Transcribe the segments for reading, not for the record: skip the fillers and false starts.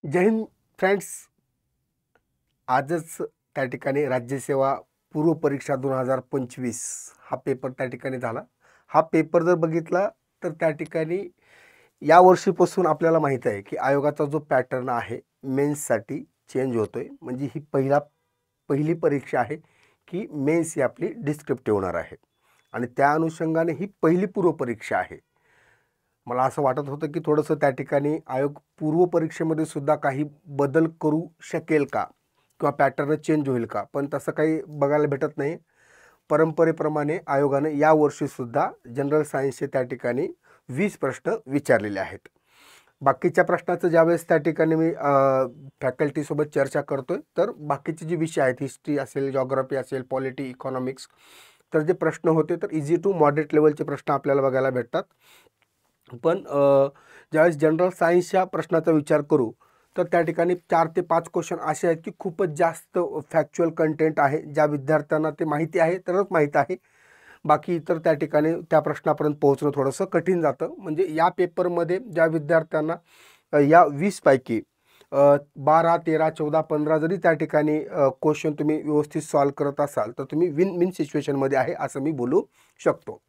जय Hind friends. आजच त्या ठिकाणी राज्यसेवा पूर्व परीक्षा 2025 हा पेपर त्या ठिकाणी झाला. हा पेपर जर बघितला तर त्या ठिकाणी या वर्षीपासून आपल्याला माहीत आहे की आयोगाचा जो पॅटर्न आहे मेन्ससाठी चेंज होतोय. म्हणजे ही पहिली परीक्षा आहे की मेन्स ही आपली डिस्क्रिप्टिव्ह होणार आहे आणि त्या अनुषंगाने ही पहिली पूर्व परीक्षा आहे. मला असं वाटत होतं की थोडंसं त्या ठिकाणी आयोग पूर्व परीक्षेमध्ये सुद्धा काही बदल करू शकेल का किंवा पॅटर्न चेंज होईल का, पण तसं काही बघायला भेटत नाही. परंपरेप्रमाणे आयोगाने यावर्षीसुद्धा जनरल सायन्सचे त्या ठिकाणी 20 प्रश्न विचारलेले आहेत. बाकीच्या प्रश्नाचं ज्यावेळेस त्या ठिकाणी मी फॅकल्टीसोबत चर्चा करतोय तर बाकीचे जे विषय आहेत, हिस्ट्री असेल, जॉग्राफी असेल, पॉलिटी, इकॉनॉमिक्स, तर जे प्रश्न होते तर इझी टू मॉडरेट लेवलचे प्रश्न आपल्याला बघायला भेटतात. पण ज्यावेळेस जनरल सायन्सच्या प्रश्नाचा विचार करू तर त्या ठिकाणी 4 ते 5 क्वेश्चन असे आहेत की खूपच जास्त फॅक्च्युअल कंटेंट आहे. ज्या विद्यार्थ्यांना ते माहिती आहे तरच माहीत आहे, बाकी इतर त्या ठिकाणी त्या प्रश्नापर्यंत पोहोचणं थोडंसं कठीण जातं. म्हणजे या पेपरमध्ये ज्या विद्यार्थ्यांना या 20 पैकी 12, 13, 14, 15 जरी त्या ठिकाणी क्वेश्चन तुम्ही व्यवस्थित सॉल्व करत असाल तर तुम्ही विन विन सिच्युएशनमध्ये आहे असं मी बोलू शकतो.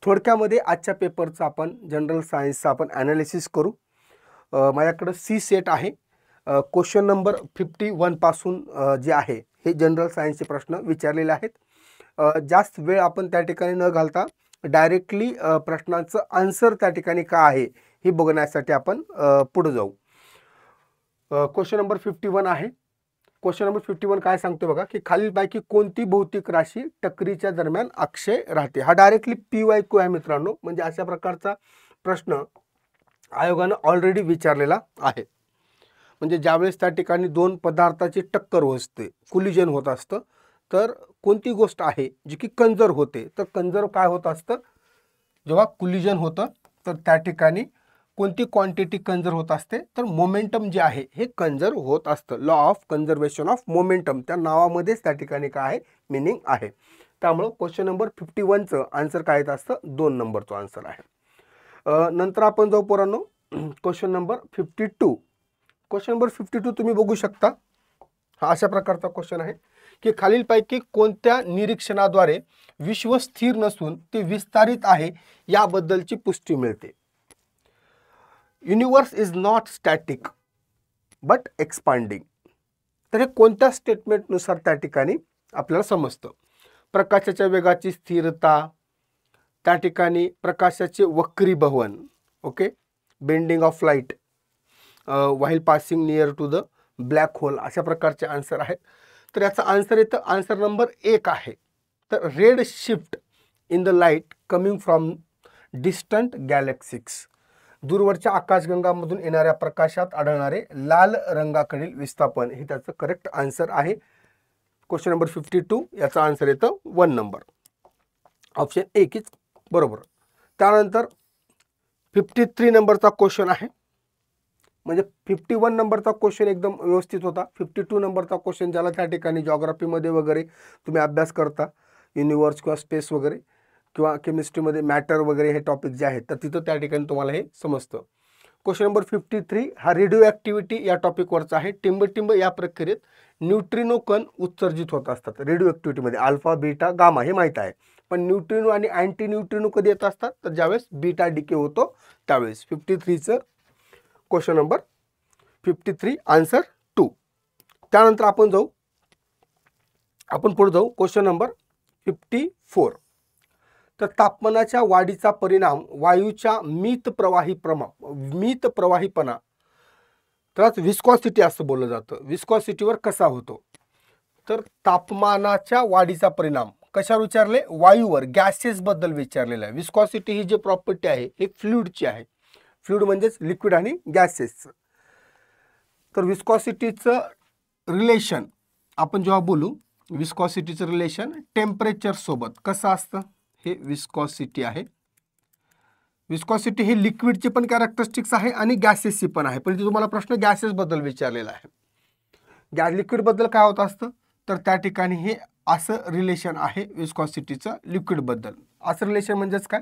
थोडक्यामध्ये आजच्या पेपरचं आपण जनरल सायन्सचं आपण ॲनालिसिस करू. माझ्याकडं सी सेट आहे. क्वेश्चन नंबर 51 पासून जे आहे हे जनरल सायन्सचे प्रश्न विचारलेले आहेत. जास्त वेळ आपण त्या ठिकाणी न घालता डायरेक्टली प्रश्नांचं आन्सर त्या ठिकाणी काय आहे हे बघण्यासाठी आपण पुढे जाऊ. क्वेश्चन नंबर 51 आहे. क्वेश्चन नंबर 51 काय सांगतो बघा की खालीलपैकी कोणती भौतिक राशी टक्करीच्या दरम्यान अक्षय राहते. हा डायरेक्टली PYQ आहे मित्रांनो. म्हणजे अशा प्रकारचा प्रश्न आयोगानं ऑलरेडी विचारलेला आहे. म्हणजे ज्यावेळेस त्या ठिकाणी दोन पदार्थाची टक्कर होते, कुलिजन होत असतं, तर कोणती गोष्ट आहे जी की कंजर्व होते. तर कंजर्व काय होत असतं, जेव्हा कुलिजन होतं तर त्या ठिकाणी कोणती क्वांटिटी कंजर्व होत असते, तर मोमेंटम जे आहे हे कंजर्व होत असतं. Law of conservation of momentum त्या नावामध्येच त्या ठिकाणी काय आहे, मिनिंग आहे. त्यामुळं क्वेश्चन नंबर 51चं आन्सर काय येत असतं, 2 नंबरचं आन्सर आहे. नंतर आपण जाऊ पोरांनो क्वेश्चन नंबर 52. क्वेश्चन नंबर 52 तुम्ही बघू शकता. हा अशा प्रकारचा क्वेश्चन आहे की खालीलपैकी कोणत्या निरीक्षणाद्वारे विश्व स्थिर नसून ते विस्तारित आहे याबद्दलची पुष्टी मिळते. Universe is not static but expanding. तर हे कोणत्या स्टेटमेंटनुसार त्या ठिकाणी आपल्याला समजतं. प्रकाशाच्या वेगाची स्थिरता, त्या ठिकाणी प्रकाशाचे वक्रीभवन, okay, bending of light while passing near to the black hole, अशा प्रकारचे आन्सर आहेत. तर याचा आन्सर येतं आन्सर नंबर 1 आहे. तर red shift in the light coming from distant galaxies. दूरवरच्या आकाशगंगामधून येणाऱ्या प्रकाशात आढळणारे लाल रंगाकडील विस्थापन हे त्याचं करेक्ट आन्सर आहे. क्वेश्चन नंबर 52 याचा आन्सर येतं 1 नंबर, ऑप्शन 1 इज बरोबर. त्यानंतर 53 नंबरचा क्वेश्चन आहे. म्हणजे 51 नंबरचा क्वेश्चन एकदम व्यवस्थित होता. 52 नंबरचा क्वेश्चन ज्याला त्या ठिकाणी जॉग्राफीमध्ये वगैरे तुम्ही अभ्यास करता, युनिवर्स किंवा स्पेस वगैरे, किंवा केमिस्ट्रीमध्ये मॅटर वगैरे हे टॉपिक जे आहेत तर तिथं त्या ठिकाणी तुम्हाला हे समजतं. क्वेश्चन नंबर 53 हा रेडिओ ॲक्टिव्हिटी या टॉपिकवरचा आहे. टिंब या प्रक्रियेत न्यूट्रिनो कण उत्सर्जित होत असतात. रेडिओ ॲक्टिव्हिटीमध्ये अल्फा, बीटा, गामा हे माहीत आहे, पण न्यूट्रिनो आणि अँटी न्यूट्रिनो कधी येत असतात, तर ज्यावेळेस बीटा डिके होतो त्यावेळेस. 53चं क्वेश्चन नंबर 53 आन्सर 2. त्यानंतर आपण पुढे जाऊ क्वेश्चन नंबर 54. तर तापमानाच्या वाढीचा परिणाम वायूच्या मित प्रवाहीपणा, त्यालाच विस्कॉसिटी असं बोललं जातं, विस्कॉसिटीवर कसा होतो. तर तापमानाच्या वाढीचा परिणाम कशावर विचारले, वायूवर, गॅसेस बद्दल विचारलेलं आहे. विस्कॉसिटी ही जी प्रॉपर्टी आहे ही फ्लुइडची आहे. फ्लुइड म्हणजेच लिक्विड आणि गॅसेसचं. तर विस्कॉसिटीचं रिलेशन आपण जेव्हा बोलू, विस्कॉसिटीचं रिलेशन टेम्परेचर सोबत कसं असतं, हे विस्कॉसिटी आहे. विस्कॉसिटी हे लिक्विडची पण कॅरेक्टरिस्टिक्स आहे आणि गॅसेसची पण आहे, पण इथे तुम्हाला प्रश्न गॅसेस बद्दल विचारलेला आहे. लिक्विड बद्दल काय होत असतं, तर त्या ठिकाणी हे असं रिलेशन आहे विस्कॉसिटीचं लिक्विड बद्दल. असं रिलेशन म्हणजेच काय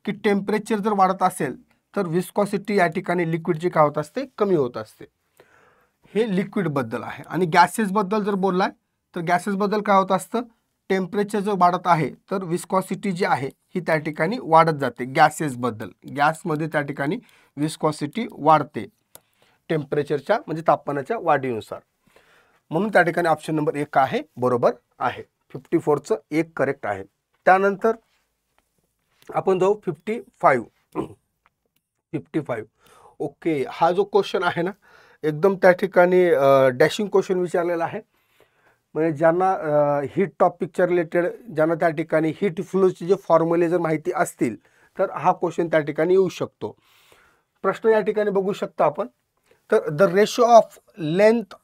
की टेम्परेचर जर वाढत असेल तर विस्कॉसिटी या ठिकाणी लिक्विडची काय होत असते, कमी होत असते. हे लिक्विडबद्दल आहे. आणि गॅसेसबद्दल जर बोललाय तर गॅसेसबद्दल काय होत असतं, टेम्परेचर जर वाढत आहे तर विस्कॉसिटी जी आहे ही त्या ठिकाणी वाढत जाते. गॅसेसबद्दल गॅसमध्ये त्या ठिकाणी विस्कॉसिटी वाढते टेम्परेचरच्या म्हणजे तापमानाच्या वाढीनुसार. म्हणून त्या ठिकाणी ऑप्शन नंबर 1 आहे बरोबर आहे. 54चं 1 करेक्ट आहे. त्यानंतर आपण जाऊ 55. ओके, हा जो क्वेश्चन आहे ना एकदम त्या ठिकाणी डॅशिंग क्वेश्चन विचारलेला आहे. म्हणजे ज्यांना हीट टॉपिकच्या रिलेटेड ज्यांना त्या ठिकाणी हीट फ्लोचे जे फॉर्म्युले जर माहिती असतील तर हा क्वेश्चन त्या ठिकाणी येऊ शकतो. प्रश्न या ठिकाणी बघू शकता आपण. तर the ratio of length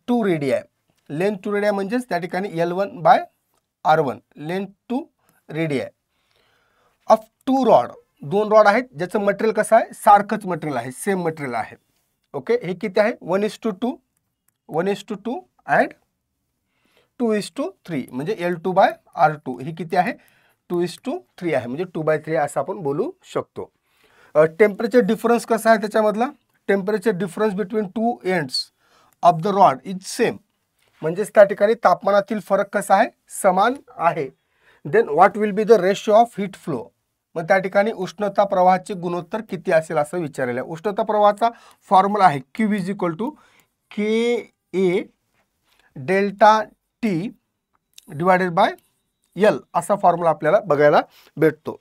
to radii, length to radii म्हणजेच त्या ठिकाणी L1/R1 length to radii of 2 rod, 2 rod आहेत ज्याचं मटेरियल कसं आहे, सारखंच मटेरियल आहे, सेम मटेरियल आहे. ओके, हे किती आहे 1:2 1:2 अँड 2:3 म्हणजे L2/R2 हे किती आहे 2:3 आहे, म्हणजे 2/3 असं आपण बोलू शकतो. टेम्परेचर डिफरन्स कसा आहे त्याच्यामधला, temperature difference between 2 ends of the rod is same, म्हणजेच त्या ठिकाणी तापमानातील फरक कसा आहे, समान आहे. Then what will be the ratio of heat flow, मग त्या ठिकाणी उष्णता प्रवाहाचे गुणोत्तर किती असेल असं विचारलेलं आहे. उष्णता प्रवाहाचा फॉर्म्युला आहे Q = KA delta T divided by L असा फॉर्म्युला आपल्याला बघायला भेटतो.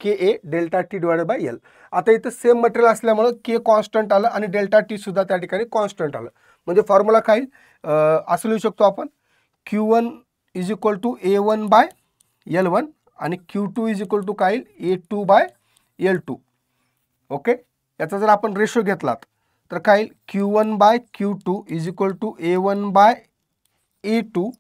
KA delta T divided by L. आता इथं सेम मटेरियल असल्यामुळं K कॉन्स्टंट आलं आणि डेल्टा T सुद्धा त्या ठिकाणी कॉन्स्टंट आलं. म्हणजे फॉर्म्युला काय असं लिहू शकतो आपण Q1 = A1/L1 आणि Q2 = काय A2/L2. ओके, याचा जर आपण रेशो घेतलात तर काय Q1/Q2 = A1/A2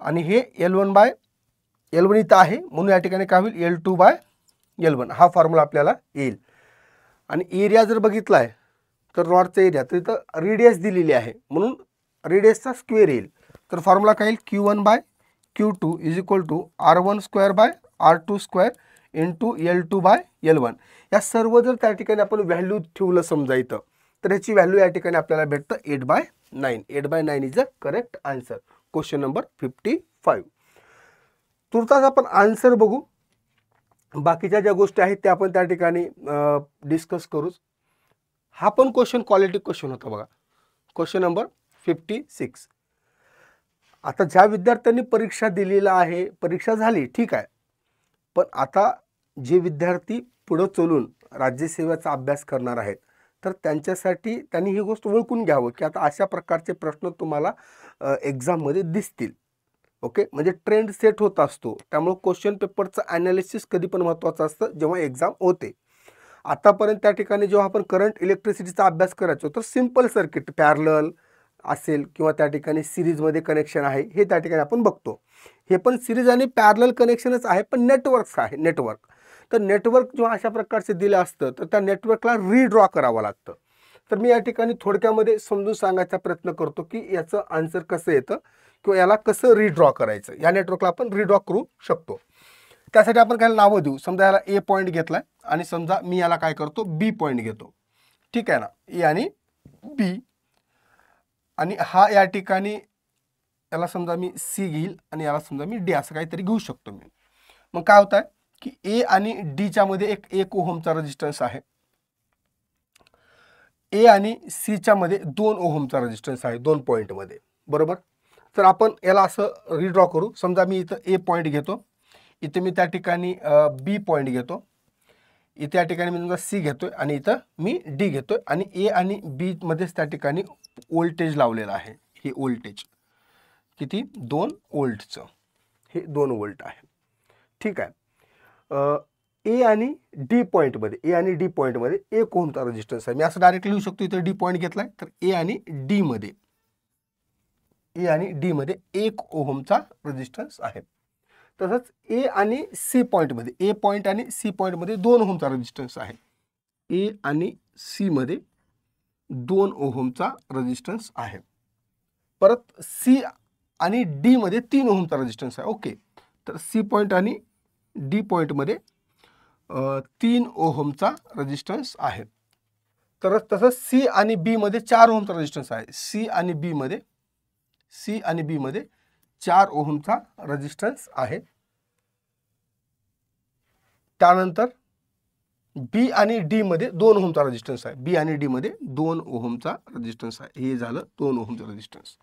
आणि हे L1/L1 इथं आहे म्हणून या ठिकाणी काय होईल L2/L1 हा फॉर्म्युला आपल्याला येईल. आणि एरिया जर बघितलाय तर रॉडचा एरिया तर इथं रेडियस दिलेली आहे म्हणून रेडियसचा स्क्वेअर येईल. तर फॉर्म्युला काय येईल Q1/Q2 = R1² × L2/L1. या सर्व जर त्या ठिकाणी आपण व्हॅल्यू ठेवलं समजा इथं तर याची व्हॅल्यू या ठिकाणी आपल्याला भेटतं 8/9. 8/9 is the correct answer. Question number 55. तुर्तास आपण आन्सर बघू, बाकीच्या ज्या गोष्टी आहेत त्या आपण त्या ठिकाणी डिस्कस करूच. हा पण क्वेश्चन क्वालिटी क्वेश्चन होता बघा. Question number 56. आता ज्या विद्यार्थ्यांनी परीक्षा दिलेला आहे, परीक्षा झाली ठीक आहे, पण आता जे विद्यार्थी पुढं चलून राज्यसेवेचा अभ्यास करणार आहेत तर त्यांच्यासाठी त्यांनी ही गोष्ट ओळखून घ्यावं की आता अशा प्रकारचे प्रश्न तुम्हाला एक्झाममध्ये दिसतील. ओके, म्हणजे ट्रेंड सेट होत असतो, त्यामुळे क्वेश्चन पेपरचं ॲनालिसिस कधी पण महत्त्वाचं असतं जेव्हा एक्झाम होते. आतापर्यंत त्या ठिकाणी जेव्हा आपण करंट इलेक्ट्रिसिटीचा अभ्यास करायचो तर सिम्पल सर्किट पॅरलल असेल किंवा त्या ठिकाणी सिरीजमध्ये कनेक्शन आहे हे त्या ठिकाणी आपण बघतो. हे पण सिरीज आणि पॅरलल कनेक्शनच आहे पण नेटवर्क्स आहे नेटवर्क. तर नेटवर्क जेव्हा अशा प्रकारचे दिलं असतं तर त्या नेटवर्कला रिड्रॉ करावं लागतं. तर मी या ठिकाणी थोडक्यामध्ये समजून सांगायचा प्रयत्न करतो की याचं आन्सर कसं येतं किंवा याला कसं रिड्रॉ करायचं. या नेटवर्कला आपण रिड्रॉ करू शकतो. त्यासाठी आपण काय नावं देऊ, समजा याला A पॉईंट घेतलाय आणि समजा मी याला काय करतो B पॉईंट घेतो, ठीक आहे ना, A आणि B. आणि हा या ठिकाणी याला समजा मी C घेईल आणि याला समजा मी D असं काहीतरी घेऊ शकतो मी. मग काय होत आहे की A आणि Dच्या मध्ये 1 ओहमचा रेजिस्टन्स आहे, A आणि C च्या मध्ये 2 ओहमचा रेजिस्टन्स आहे 2 पॉईंटमध्ये, बरोबर. तर आपण याला असं रिड्रॉ करू. समजा मी इथं A पॉईंट घेतो, इथे मी त्या ठिकाणी B पॉईंट घेतो, इथे या ठिकाणी मी समजा C घेतोय आणि इथं मी D घेतोय आणि A आणि B मध्येच त्या ठिकाणी व्होल्टेज लावलेलं आहे. हे व्होल्टेज किती 2 व्होल्टचं, हे 2 व्होल्ट आहे, ठीक आहे. A आणि D पॉईंटमध्ये A आणि D पॉईंटमध्ये 1 ओहमचा रेजिस्टन्स आहे. मी असं डायरेक्ट लिहू शकतो, इथं D पॉईंट घेतलाय तर A आणि D मध्ये 1 ओहमचा रेजिस्टन्स आहे. तसंच A आणि C पॉईंटमध्ये A पॉईंट आणि C पॉईंटमध्ये 2 ओहमचा रेजिस्टन्स आहे. A आणि C मध्ये 2 ओहमचा रेजिस्टन्स आहे. परत C आणि D मध्ये 3 ओहमचा रेजिस्टन्स आहे. ओके, तर C पॉईंट आणि D पॉईंटमध्ये 3 ओहमचा रेजिस्टन्स आहे. तर तसंच सी आणि बी मध्ये 4 ओहमचा रेजिस्टन्स आहे. सी आणि बी मध्ये 4 ओहमचा रेजिस्टन्स आहे. त्यानंतर बी आणि डी मध्ये 2 ओहमचा रेजिस्टन्स आहे. बी आणि डी मध्ये 2 ओहमचा रेजिस्टन्स आहे. हे झालं 2 ओहमचं रेजिस्टन्स.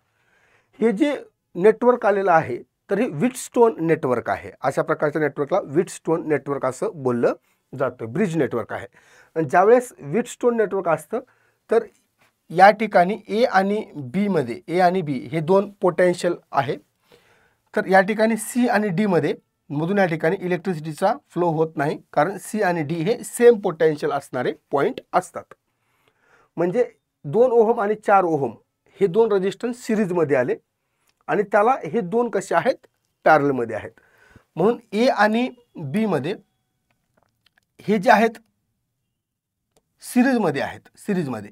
हे जे नेटवर्क आलेलं आहे तर हे व्हीटस्टोन नेटवर्क आहे. अशा प्रकारच्या नेटवर्कला व्हीटस्टोन नेटवर्क असं बोललं जातं. ब्रिज नेटवर्क आहे. आणि ज्यावेळेस व्हीटस्टोन नेटवर्क असतं तर या ठिकाणी ए आणि बी मध्ये, ए आणि बी हे 2 पोटेन्शियल आहे. तर या ठिकाणी सी आणि डी मध्ये मधून या ठिकाणी इलेक्ट्रिसिटीचा फ्लो होत नाही, कारण सी आणि डी हे सेम पोटेन्शियल असणारे पॉईंट असतात. म्हणजे 2 ओहम आणि 4 ओहम हे 2 रेजिस्टन्स सिरीजमध्ये आले आणि त्याला हे 2 कसे आहेत, पॅरलमध्ये आहेत. म्हणून ए आणि बी मध्ये हे जे आहेत सिरीजमध्ये आहेत. सिरीजमध्ये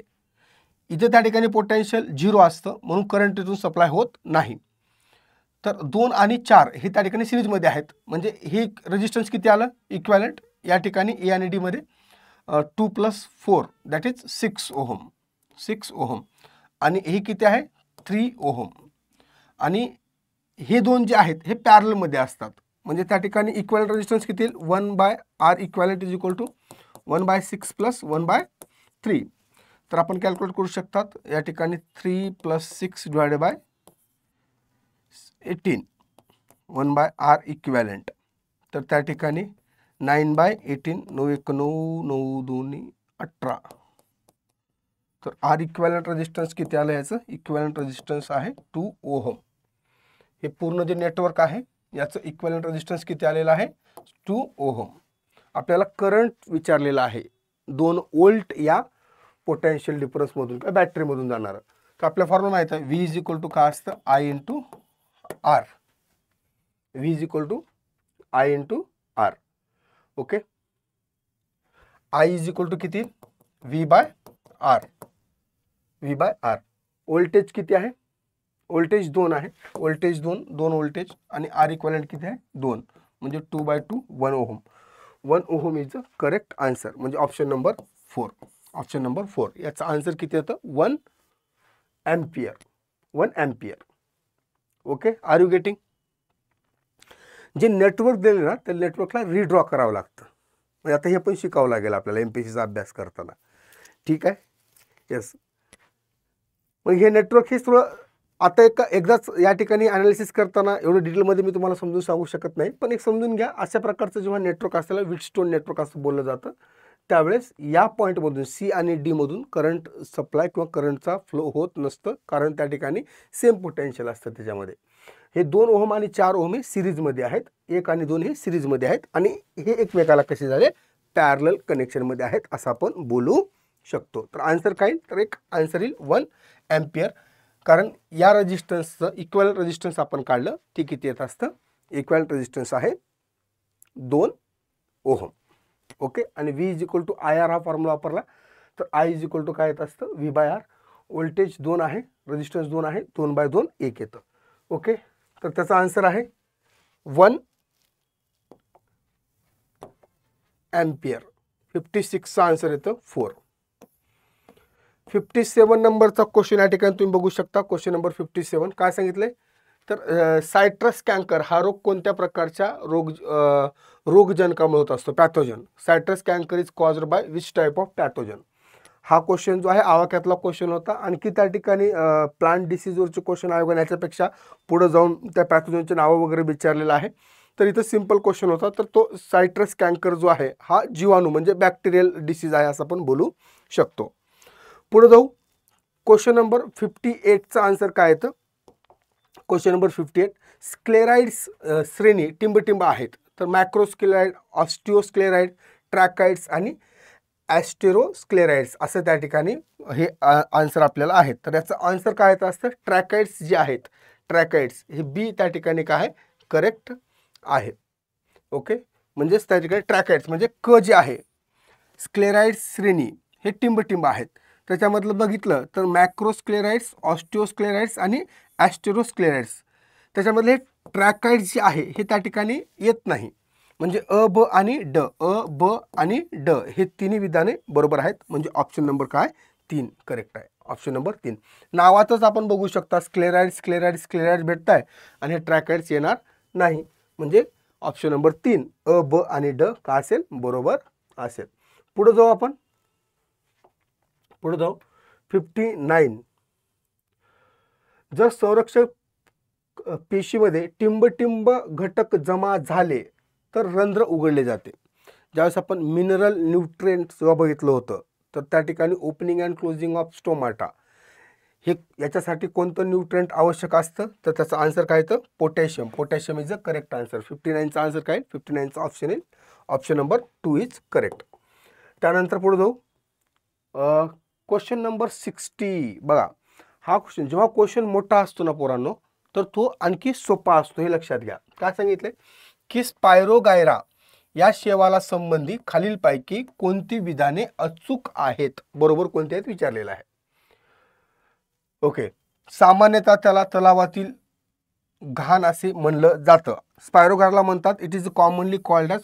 इथे त्या ठिकाणी पोटेन्शियल 0 असतं, म्हणून करंट इथून सप्लाय होत नाही. तर 2 आणि 4 हे त्या ठिकाणी सिरीजमध्ये आहेत. म्हणजे हे रेजिस्टन्स किती आलं, इक्वॅलंट या ठिकाणी ए आणि डी मध्ये 2 + 4 दॅट इज 6 ओहम. 6 ओहम. आणि हे किती आहे, 3 ओहम. आणि हे 2 जे आहेत हे पॅरलमध्ये असतात. म्हणजे त्या ठिकाणी इक्वॅलंट रेजिस्टन्स किती येईल, 1/R equivalent is equal to 1/6 + 1/3. तर आपण कॅल्क्युलेट करू शकतात. या ठिकाणी 3 + 6 डिवायडेड बाय 18 1/R इक्वॅलंट. तर त्या ठिकाणी 9/18 9 1 9 9 2 18. तर आर इक्वॅलंट रेजिस्टन्स किती आलं, याचं इक्वॅलंट रेजिस्टन्स आहे 2 ओहम. हे पूर्ण जे नेटवर्क आहे याचं इक्वॅलंट रेजिस्टन्स किती आलेलं आहे, 2 ओहम. आपल्याला करंट विचारलेला आहे 2 वोल्ट या पोटेन्शियल डिफरन्समधून किंवा बॅटरीमधून जाणार. तर आपल्या फॉर्म्युला माहिती आहे, व्ही इज इक्वल टू काय असतं, I into R. V is equal to I into R. Okay. I is equal to किती, V by R. V by R. Voltage किती आहे, व्होल्टेज 2 आहे. व्होल्टेज 2 व्होल्टेज आणि आर इक्वॅलंट किती आहे 2, म्हणजे 2/2 1 ohm. 1 ohm is the correct answer. म्हणजे option number 4. Option number 4 याचा आन्सर किती येतं, 1 ampere. 1 ampere. Okay. Are you getting. जे नेटवर्क दिले ना त्या नेटवर्कला रिड्रॉ करावं लागतं. म्हणजे आता हे पण शिकावं लागेल आपल्याला एमपीसीचा अभ्यास करताना. ठीक आहे. येस. मग हे नेटवर्क हे थोडं आता एकदाच या ठिकाणी ॲनालिसिस करताना एवढं डिटेलमध्ये मी तुम्हाला समजून सांगू शकत नाही, पण एक समजून घ्या. अशा प्रकारचं जेव्हा नेटवर्क असल्याला व्हीटस्टोन नेटवर्क असं बोललं जातं, त्यावेळेस या पॉईंटमधून सी आणि डी मधून करंट सप्लाय किंवा करंटचा फ्लो होत नसतं, कारण त्या ठिकाणी सेम पोटेन्शियल असतं त्याच्यामध्ये. हे 2 ओहम आणि 4 ओहम हे सिरीजमध्ये आहेत. 1 आणि 2 हे सिरीजमध्ये आहेत आणि हे एकमेकाला कसे झाले, पॅरलल कनेक्शनमध्ये आहेत असं आपण बोलू शकतो. तर आन्सर काय, तर एक आन्सर येईल 1 एम्पियर. कारण या रेजिस्टन्सचं इक्वॅलंट रेजिस्टन्स आपण काढलं, ते किती येत असतं, इक्वॅलंट रेजिस्टन्स आहे 2 ओहम. ओके. आणि V is equal to I R हा फॉर्म्युला वापरला तर आय इज इक्वल टू काय येत असतं, व्ही बाय आर. व्होल्टेज 2 आहे, रेजिस्टन्स 2 आहे, 2/2 1 येतं. ओके. तर त्याचा आन्सर आहे 1 एम्पियर. 56चा आन्सर येतं 4. 57 नंबरचा क्वेश्चन या ठिकाणी तुम्ही बघू शकता. क्वेश्चन नंबर 57 काय सांगितलंय, तर सायट्रस कॅन्कर हा रोग कोणत्या प्रकारच्या रोगजनकामुळे होत असतो, pathogen. Citrus canker is caused by which type of pathogen. हा क्वेश्चन जो आहे आवाक्यातला क्वेश्चन होता. आणखी त्या ठिकाणी प्लांट डिसीजवरचे क्वेश्चन आयोगाने याच्यापेक्षा पुढे जाऊन त्या पॅथोजनचे नावं वगैरे विचारलेलं आहे. तर इथं सिम्पल क्वेश्चन होता. तर तो सायट्रस कॅन्कर जो आहे हा जीवाणू म्हणजे बॅक्टेरियल डिसीज आहे असं आपण बोलू शकतो. पुढे जाऊ. क्वेश्चन नंबर 58चा आन्सर काय येतं, क्वेश्चन नंबर 58. स्क्लेराइड्स श्रेणी टिंबटिंब आहेत. तर मॅक्रोस्क्लेराइड, ऑस्टिओस्क्लेराइड, ट्रॅकाइड्स आणि ॲस्टेरोस्क्लेराइड्स असं त्या ठिकाणी हे आन्सर आपल्याला आहेत. तर याचं आन्सर काय येतं असतं, ट्रॅकाइड्स जे आहेत, ट्रॅकाइड्स हे बी त्या ठिकाणी काय आहे, करेक्ट आहे. ओके. म्हणजेच त्या ठिकाणी ट्रॅकाइड्स म्हणजे क जे आहे, स्क्लेराइड्स श्रेणी हे टिंबटिंब आहेत. त्याच्यामधलं बघितलं तर मॅक्रोस्क्लेराइड्स, ऑस्टिओस्क्लेराइड्स आणि ॲस्टेरोस्क्लेराइड्स, त्याच्यामधले ट्रॅकाइड्स जे आहे हे त्या ठिकाणी येत नाही. म्हणजे अ ब आणि ड, अ ब आणि ड हे तिन्ही विधाने बरोबर आहेत. म्हणजे ऑप्शन नंबर काय 3 करेक्ट आहे. Option number 3. नावातच आपण बघू शकता स्क्लेराइड स्क्लेराइड स्क्लेराइड भेटत आहे आणि हे ट्रॅकाइड्स येणार नाही. म्हणजे ऑप्शन नंबर 3 अ ब आणि ड का असेल बरोबर असेल. पुढे जाऊ आपण. पुढे जाऊ 59. जर संरक्षक पेशीमध्ये टिंब घटक जमा झाले तर रंध्र उघडले जाते. ज्यावेळेस आपण मिनरल न्यूट्रिएंट जेव्हा बघितलं होतं तर त्या ठिकाणी opening and closing of stomata हे याच्यासाठी कोणतं न्यूट्रिएंट आवश्यक असतं तर त्याचं आन्सर काय येतं potassium. Potassium is the correct answer. 59चा आन्सर काय 59चा ऑप्शन येईल ऑप्शन नंबर 2 इज करेक्ट. त्यानंतर पुढे जाऊ क्वेश्चन नंबर 60. बघा हा क्वेश्चन जेव्हा क्वेश्चन मोठा असतो ना पोरांनो तर तो आणखी सोपा असतो हे लक्षात घ्या. काय सांगितले की स्पायरोगायरा या शेवाला संबंधी खालीलपैकी कोणती विधाने अचूक आहेत बरोबर कोणते आहेत विचारलेलं आहे. ओके. सामान्यतः त्याला तलावातील घाण असे म्हणलं जातं. स्पायरोगायराला म्हणतात it is commonly called as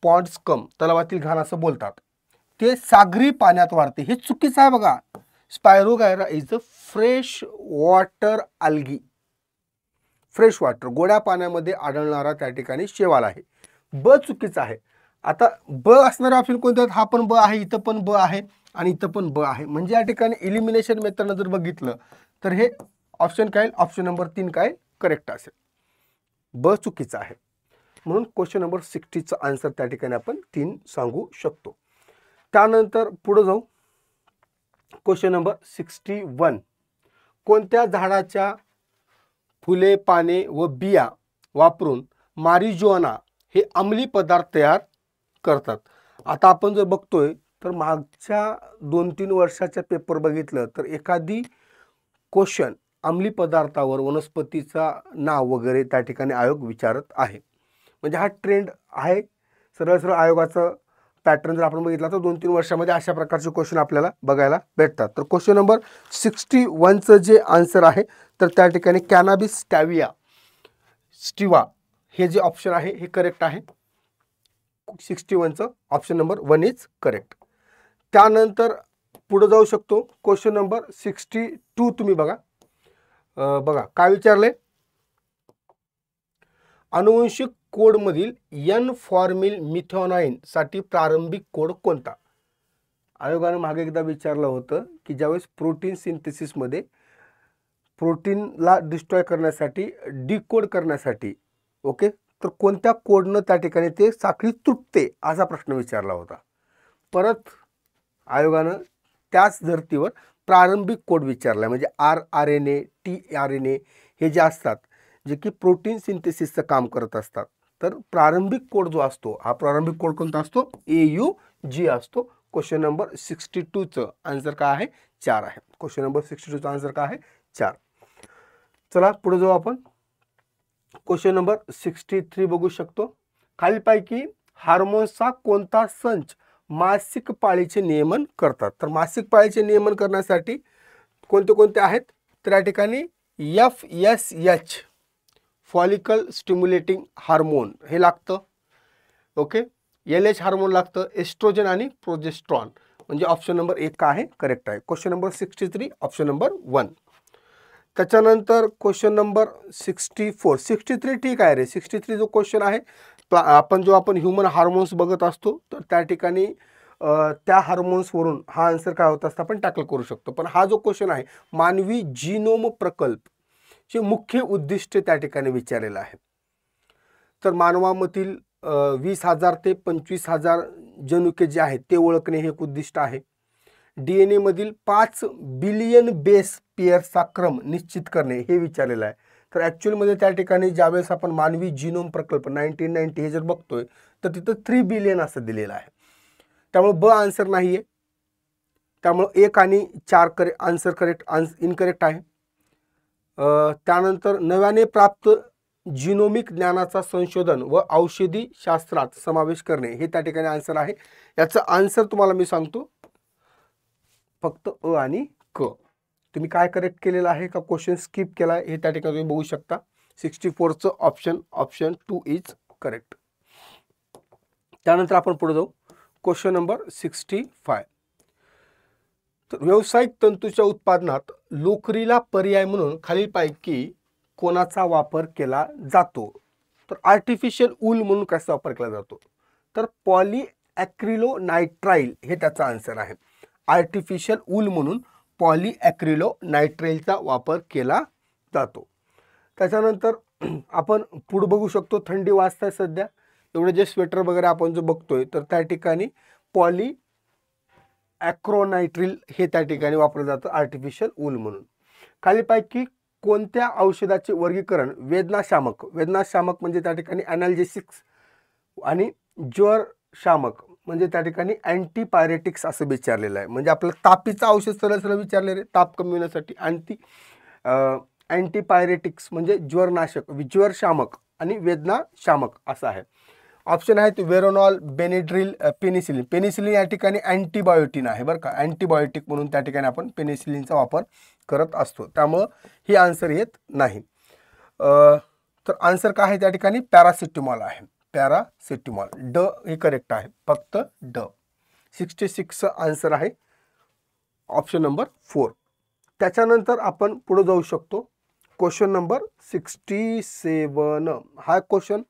pond scum. तलावातील घाण असं बोलतात. ते सागरी पाण्यात वाढते हे चुकीचं आहे बघा. Spirogyra is a fresh water algae. Fresh water गोड्या पाण्यामध्ये आढळणारा त्या ठिकाणी शेवाल आहे. ब चुकीचा आहे. आता ब असणारे ऑप्शन कोणते आहेत हा पण ब आहे इथं पण ब आहे आणि इथं पण ब आहे. म्हणजे या ठिकाणी इलिमिनेशन मेथडनं जर बघितलं तर हे ऑप्शन काय ऑप्शन नंबर 3 काय करेक्ट असेल. ब चुकीचा आहे. म्हणून क्वेश्चन नंबर 60चा आन्सर त्या ठिकाणी आपण 3 सांगू शकतो. त्यानंतर पुढे जाऊ क्वेश्चन नंबर 61. कोणत्या झाडाच्या फुले पाने व बिया वापरून मारिजुआना हे अंमली पदार्थ तयार करतात. आता आपण जर बघतोय तर मागच्या 2-3 वर्षाच्या पेपर बघितलं तर एखादी क्वेश्चन अंमली पदार्थावर वनस्पतीचा नाव वगैरे त्या ठिकाणी आयोग विचारत आहे. म्हणजे हा ट्रेंड आहे. सरळ सरळ आयोगाचं पॅटर्न जर आपण बघितला तर 2-3 वर्षामध्ये अशा प्रकारचे क्वेश्चन आपल्याला बघायला भेटतात. तर क्वेश्चन नंबर 61चं जे आन्सर आहे तर त्या ठिकाणी कॅनाबिस स्टिवा हे जे ऑप्शन आहे हे करेक्ट आहे. 61चं ऑप्शन नंबर 1 इज करेक्ट. त्यानंतर पुढे जाऊ शकतो क्वेश्चन नंबर 62. तुम्ही बघा काय विचारले अनुवंशिक कोडमधील एन फॉर्मिल मिथेनॉइन साठी प्रारंभिक कोड कोणता. आयोगानं मागे एकदा विचारलं होतं की ज्यावेळेस प्रोटीन सिंथेसिसमध्ये प्रोटीनला डिस्ट्रॉय करण्यासाठी डिकोड करण्यासाठी ओके तर कोणत्या कोडनं त्या ठिकाणी ते साखळी तुटते असा प्रश्न विचारला होता. परत आयोगानं त्याच धर्तीवर प्रारंभिक कोड विचारला. म्हणजे RNA tRNA हे जे असतात जे की प्रोटीन सिंथेसिसचं काम करत असतात तर प्रारंभिक कोड जो असतो हा प्रारंभिक कोड कोणता असतो AUG असतो. क्वेश्चन नंबर 62चं आन्सर काय आहे 4 आहे. क्वेश्चन नंबर 62चं आन्सर काय आहे 4. चला पुढे जाऊ आपण. क्वेश्चन नंबर 63 बघू शकतो. खालीलपैकी हार्मोन्सचा कोणता संच मासिक पाळीचे नियमन करतात. तर मासिक पाळीचे नियमन करण्यासाठी कोणते आहेत तर या ठिकाणी FSH फॉलिकल स्टिम्युलेटिंग हार्मोन हे लागतं. ओके. LH हार्मोन लागतं. एस्ट्रोजन आणि प्रोजेस्ट्रॉन. म्हणजे ऑप्शन नंबर 1 का आहे करेक्ट आहे. Question number 63 option number 1. त्याच्यानंतर क्वेश्चन नंबर 64. 63 ठीक आहे रे. 63 जो क्वेश्चन आहे आपण ह्युमन हार्मोन्स बघत असतो तर त्या ठिकाणी त्या हार्मोन्सवरून हा आन्सर काय होत असतं आपण टॅकल करू शकतो. पण हा जो क्वेश्चन आहे मानवी जीनोम प्रकल्प चे मुख्य उद्दिष्ट त्या ठिकाणी विचारलेलं आहे. तर मानवामधील 20,000 ते 25,000 जनुके जे आहेत ते ओळखणे हे एक उद्दिष्ट आहे. DNA मधील 5 बिलियन बेस पेअर्सचा क्रम निश्चित करणे हे विचारलेलं आहे. तर ॲक्च्युअलमध्ये त्या ठिकाणी ज्यावेळेस आपण मानवी जीनोम प्रकल्प 1990 हे जर बघतोय तर तिथं 3 बिलियन असं दिलेलं आहे. त्यामुळे ब आन्सर नाही आहे. त्यामुळे 1 आणि 4 आन्सर इनकरेक्ट आहे. त्यानंतर नव्याने प्राप्त जिनोमिक ज्ञानाचा संशोधन व औषधी शास्त्रात समावेश करणे हे त्या ठिकाणी आन्सर आहे. याचं आन्सर तुम्हाला मी सांगतो फक्त अ आणि क. तुम्ही काय करेक्ट केलेलं आहे का क्वेश्चन स्किप केला हे त्या ठिकाणी तुम्ही बघू शकता. 64चं ऑप्शन 2 इज करेक्ट. त्यानंतर आपण पुढे जाऊ. Question number 65. तर व्यावसायिक तंतूच्या उत्पादनात लोकरीला पर्याय म्हणून खालीलपैकी कोणाचा वापर केला जातो? तर आर्टिफिशियल ऊल म्हणून कसा वापर केला जातो? तर पॉलीॲक्रिलोनायट्राइल हे त्याचा आन्सर आहे. आर्टिफिशियल ऊल म्हणून पॉलीॲक्रिलोनायट्राइलचा वापर केला जातो. त्याच्यानंतर आपण पुढे बघू शकतो. थंडी वाजताय सध्या, एवढे जे स्वेटर वगैरे आपण जो बघतोय तर त्या ठिकाणी पॉलीॲक्रिलोनायट्राइल हे त्या ठिकाणी वापरलं जातं आर्टिफिशियल ऊल म्हणून. खालीलपैकी कोणत्या औषधाचे वर्गीकरण वेदनाशामक म्हणजे त्या ठिकाणी ॲनाल्जेसिक्स आणि ज्वरशामक म्हणजे त्या ठिकाणी अँटीपायरेटिक्स असं विचारलेलं आहे. म्हणजे आपलं तापीचं औषध सरळ सरळ विचारलेलं आहे ताप कमी होण्यासाठी. अँटीपायरेटिक्स म्हणजे ज्वरनाशक, ज्वरशामक आणि वेदनाशामक असं आहे. ऑप्शन आहेत वेरोनॉल, बेनेड्रिल, पेनिसिलिन. पेनिसिलिन या ठिकाणी अँटीबायोटिन आहे बरं का. अँटीबायोटिक म्हणून त्या ठिकाणी आपण पेनिसिलिनचा वापर करत असतो. त्यामुळं ही आन्सर येत नाही. तर आन्सर काय आहे त्या ठिकाणी? पॅरासिटामॉल आहे. पॅरासिटामॉल. ड हे करेक्ट आहे, फक्त ड. 66चं आन्सर आहे ऑप्शन नंबर 4. त्याच्यानंतर आपण पुढे जाऊ शकतो. Question number 67. हा क्वेश्चन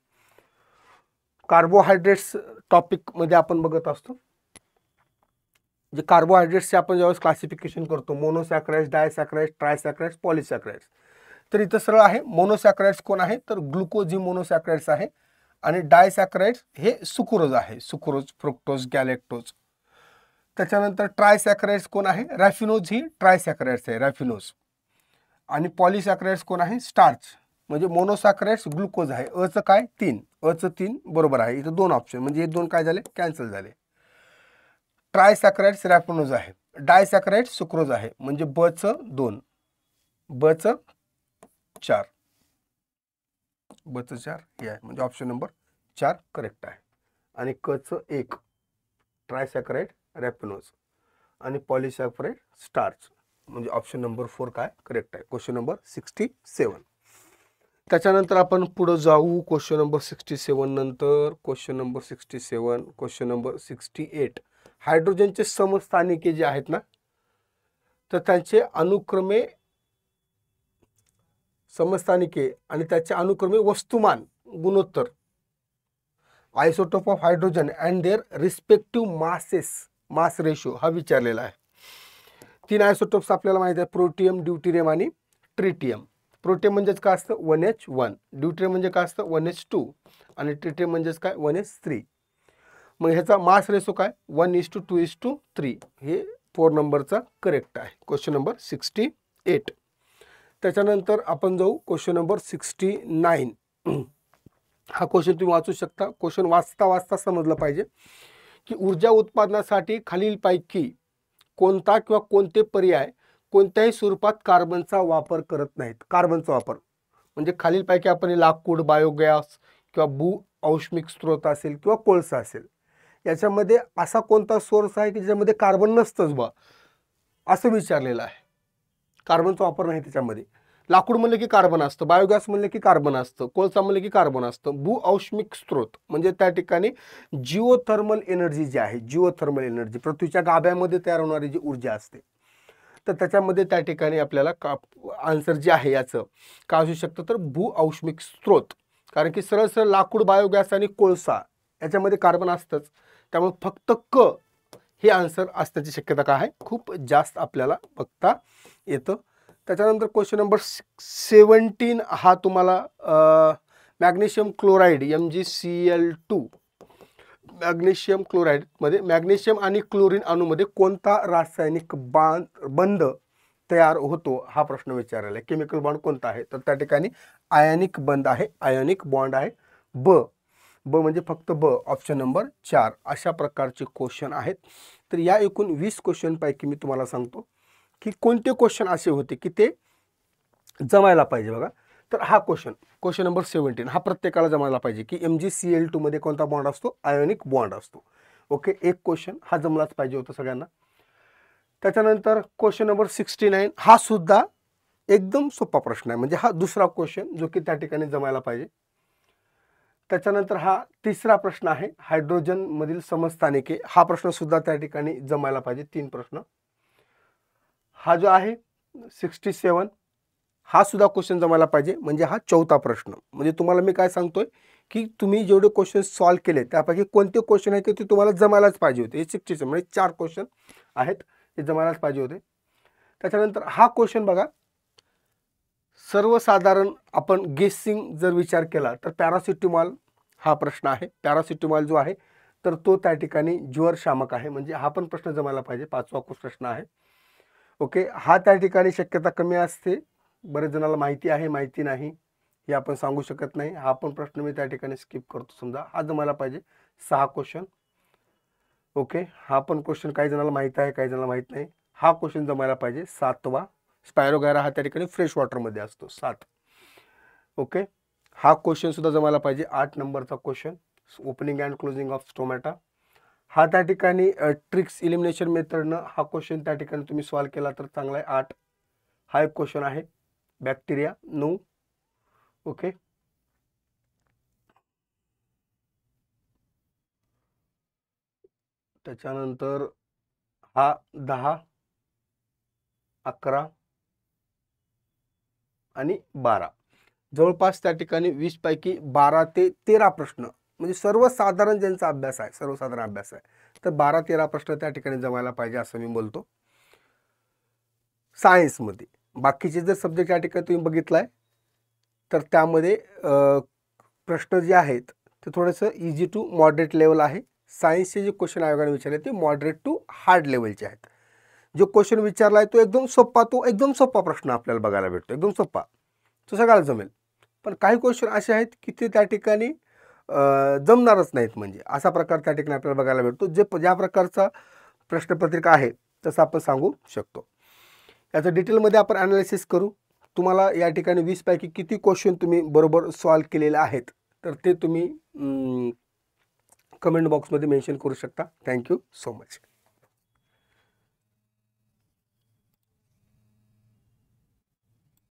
कार्बोहायड्रेट्स टॉपिकमध्ये आपण बघत असतो. जे कार्बोहायड्रेट्सचे आपण ज्यावेळेस क्लासिफिकेशन करतो, मोनोसॅकराइड्स, डायसॅकराइड्स, ट्रायसॅकराइड्स, पॉलिसॅकराइड्स. तर इथं सरळ आहे मोनोसॅकराइड्स कोण आहे? तर ग्लुकोज ही मोनोसॅकराइड्स आहे आणि डायसॅकराइड्स हे सुक्रोज आहे. Sucrose, fructose, galactose. त्याच्यानंतर ट्रायसॅकराइड्स कोण आहे? रॅफिनोज ही ट्रायसॅकराइड्स आहे, रॅफिनोज. आणि पॉलिसॅकराइड्स कोण आहे? स्टार्च. म्हणजे मोनोसॅकराइड्स ग्लुकोज आहे. अचं काय? 3. अचं 3 बरोबर आहे. इथं 2 ऑप्शन म्हणजे हे 2 काय झाले? कॅन्सल झाले. ट्रायसॅकराइड्स रॅफिनोज आहे. डायसॅकराइड्स सुक्रोज आहे. म्हणजे बचं 2, बचं 4, बचं 4 हे आहे. म्हणजे ऑप्शन नंबर 4 करेक्ट आहे. आणि कचं 1 ट्रायसॅकराइड रॅफिनोज आणि पॉलिसॅकराइड स्टार्च. म्हणजे ऑप्शन नंबर 4 काय करेक्ट आहे. Question number 67. त्याच्यानंतर आपण पुढे जाऊ. क्वेश्चन नंबर 67 नंतर क्वेश्चन नंबर 67, क्वेश्चन नंबर 68. हायड्रोजनचे समस्थानिके जे आहेत ना, तर त्यांचे अनुक्रमे समस्थानिके आणि त्याचे अनुक्रमे वस्तुमान गुणोत्तर isotope of hydrogen and their respective mass ratio हा विचारलेला आहे. 3 आयसोटोप्स आपल्याला माहिती आहे, प्रोटियम, ड्यूटेरियम आणि ट्रिटियम. प्रोटियम म्हणजेच काय असतं? 1H1. ड्यूटेरियम म्हणजे काय असतं? 1H2. आणि ट्रिटियम म्हणजेच काय? 1H3. मग ह्याचा मास रेशो काय? 1:2:3. हे 4 नंबरचा करेक्ट आहे. Question number 68. त्याच्यानंतर आपण जाऊ क्वेश्चन नंबर 69. हा क्वेश्चन तुम्ही वाचू शकता. क्वेश्चन वाचता समजलं पाहिजे की ऊर्जा उत्पादनासाठी खालीलपैकी कोणता किंवा कोणते पर्याय कोणत्याही स्वरूपात कार्बनचा वापर करत नाहीत. कार्बनचा वापर म्हणजे खालीलपैकी आपण लाकूड, बायोगॅस किंवा भू औष्णिक स्रोत असेल किंवा कोळसा असेल, याच्यामध्ये असा कोणता सोर्स आहे की ज्याच्यामध्ये कार्बन नसतंच बा, असं विचारलेलं आहे. कार्बनचा वापर नाही त्याच्यामध्ये. लाकूड म्हणलं की कार्बन असतं, बायोगॅस म्हणलं की कार्बन असतं, कोळसा म्हणलं की कार्बन असतं. भू औष्णिक स्रोत म्हणजे त्या ठिकाणी जिओथर्मल एनर्जी जी आहे, जिओथर्मल एनर्जी पृथ्वीच्या गाभ्यामध्ये तयार होणारी जी ऊर्जा असते, तर त्याच्यामध्ये त्या ठिकाणी आपल्याला आन्सर जे आहे याचं काय असू शकतं? तर भू औष्णिक स्रोत. कारण की सरळ सरळ लाकूड, बायोगॅस आणि कोळसा याच्यामध्ये कार्बन असतंच. त्यामुळे फक्त क हे आन्सर असण्याची शक्यता काय आहे? खूप जास्त आपल्याला बघता येतं. त्याच्यानंतर क्वेश्चन नंबर 17 हा तुम्हाला मॅग्नेशियम क्लोराईड MgCl2. मॅग्नेशियम क्लोराईडमध्ये मॅग्नेशियम आणि क्लोरीन अणूमध्ये कोणता रासायनिक बंध तयार होतो हा प्रश्न विचारलेला आहे. केमिकल बॉन्ड कोणता आहे? तर त्या ठिकाणी आयनिक बंध आहे, आयनिक बॉन्ड आहे. ब म्हणजे फक्त ब, ऑप्शन नंबर 4. अशा प्रकारचे क्वेश्चन आहेत. तर या एकूण 20 क्वेश्चनपैकी मी तुम्हाला सांगतो की कोणते क्वेश्चन असे होते की ते जमायला पाहिजे बघा. तर हा क्वेश्चन नंबर 17 हा प्रत्येकाला जमायला पाहिजे की MgCl2 मध्ये कोणता बॉन्ड असतो? आयोनिक बॉन्ड असतो. ओके, एक क्वेश्चन हा जमलाच पाहिजे होता सगळ्यांना. त्याच्यानंतर क्वेश्चन नंबर 69 हा सुद्धा एकदम सोपा प्रश्न आहे, म्हणजे हा दुसरा क्वेश्चन जो की त्या ठिकाणी जमायला पाहिजे. त्याच्यानंतर हा तिसरा प्रश्न आहे, हायड्रोजन मधील समस्थानिके. हा प्रश्न सुद्धा त्या ठिकाणी जमायला पाहिजे. 3 प्रश्न. हा जो आहे 67, हा सुद्धा क्वेश्चन जमायला पाहिजे, म्हणजे हा चौथा प्रश्न. म्हणजे तुम्हाला मी काय सांगतोय की तुम्ही जेवढे क्वेश्चन सॉल्व्ह केले त्यापैकी कोणते क्वेश्चन आहेत ते तुम्हाला जमायलाच पाहिजे होते. हे 67 म्हणजे 4 क्वेश्चन आहेत, ते जमायलाच पाहिजे होते. त्याच्यानंतर हा क्वेश्चन बघा, सर्वसाधारण आपण गेसिंग जर विचार केला तर पॅरासिटामॉल हा प्रश्न आहे. पॅरासिटामॉल जो आहे तर तो त्या ठिकाणी ज्वर शामक आहे, म्हणजे हा पण प्रश्न जमायला पाहिजे. 5वा प्रश्न आहे. ओके, हा त्या ठिकाणी शक्यता कमी असते. बरेच जणांना माहिती आहे, माहिती नाही हे आपण सांगू शकत नाही. हा पण प्रश्न मी त्या ठिकाणी स्किप करतो. समजा हा जमायला पाहिजे. 6 क्वेश्चन. ओके, हा पण क्वेश्चन काही जणांना माहिती आहे, काही जणांना माहित नाही. हा क्वेश्चन जमायला पाहिजे. 7वा, स्पायरोगायरा हा त्या ठिकाणी फ्रेश वॉटरमध्ये असतो. 7. ओके, हा क्वेश्चन सुद्धा जमायला पाहिजे. 8 नंबरचा question, opening and closing of stomata. हा त्या ठिकाणी ट्रिक्स इलिमिनेशन मेथडनं हा क्वेश्चन त्या ठिकाणी तुम्ही सॉल्व्ह केला तर चांगला आहे. 8 हा एक क्वेश्चन आहे. बॅक्टेरिया 9. ओके, त्याच्यानंतर हा 10, 11 आणि 12. जवळपास त्या ठिकाणी 20 पैकी 12 ते 13 प्रश्न, म्हणजे सर्वसाधारण ज्यांचा अभ्यास आहे, सर्वसाधारण अभ्यास आहे, तर 12-13 प्रश्न त्या ठिकाणी जमायला पाहिजे असं मी बोलतो. सायन्समध्ये बाकीचे जर सब्जेक्ट या ठिकाणी तुम्ही बघितलाय तर त्यामध्ये प्रश्न जे आहेत ते थोडंसं इझी टू मॉडरेट लेवल आहे. सायन्सचे जे क्वेश्चन आयोगाने विचारले ते मॉडरेट टू हार्ड लेवलचे आहेत. जो क्वेश्चन विचारला आहे तो एकदम सोपा प्रश्न आपल्याला बघायला भेटतो, एकदम सोपा, तो सगळ्याला जमेल. पण काही क्वेश्चन असे आहेत की ते त्या ठिकाणी जमणारच नाहीत, म्हणजे असा प्रकार त्या ठिकाणी आपल्याला बघायला भेटतो. ज्या प्रकारचा प्रश्नपत्रिका आहे तसं आपण सांगू शकतो. याचं डिटेलमध्ये आपण ॲनालिसिस करू. तुम्हाला या ठिकाणी 20 पैकी किती क्वेश्चन तुम्ही बरोबर सॉल्व्ह केलेले आहेत तर ते तुम्ही कमेंट बॉक्समध्ये मेन्शन करू शकता. Thank you so much.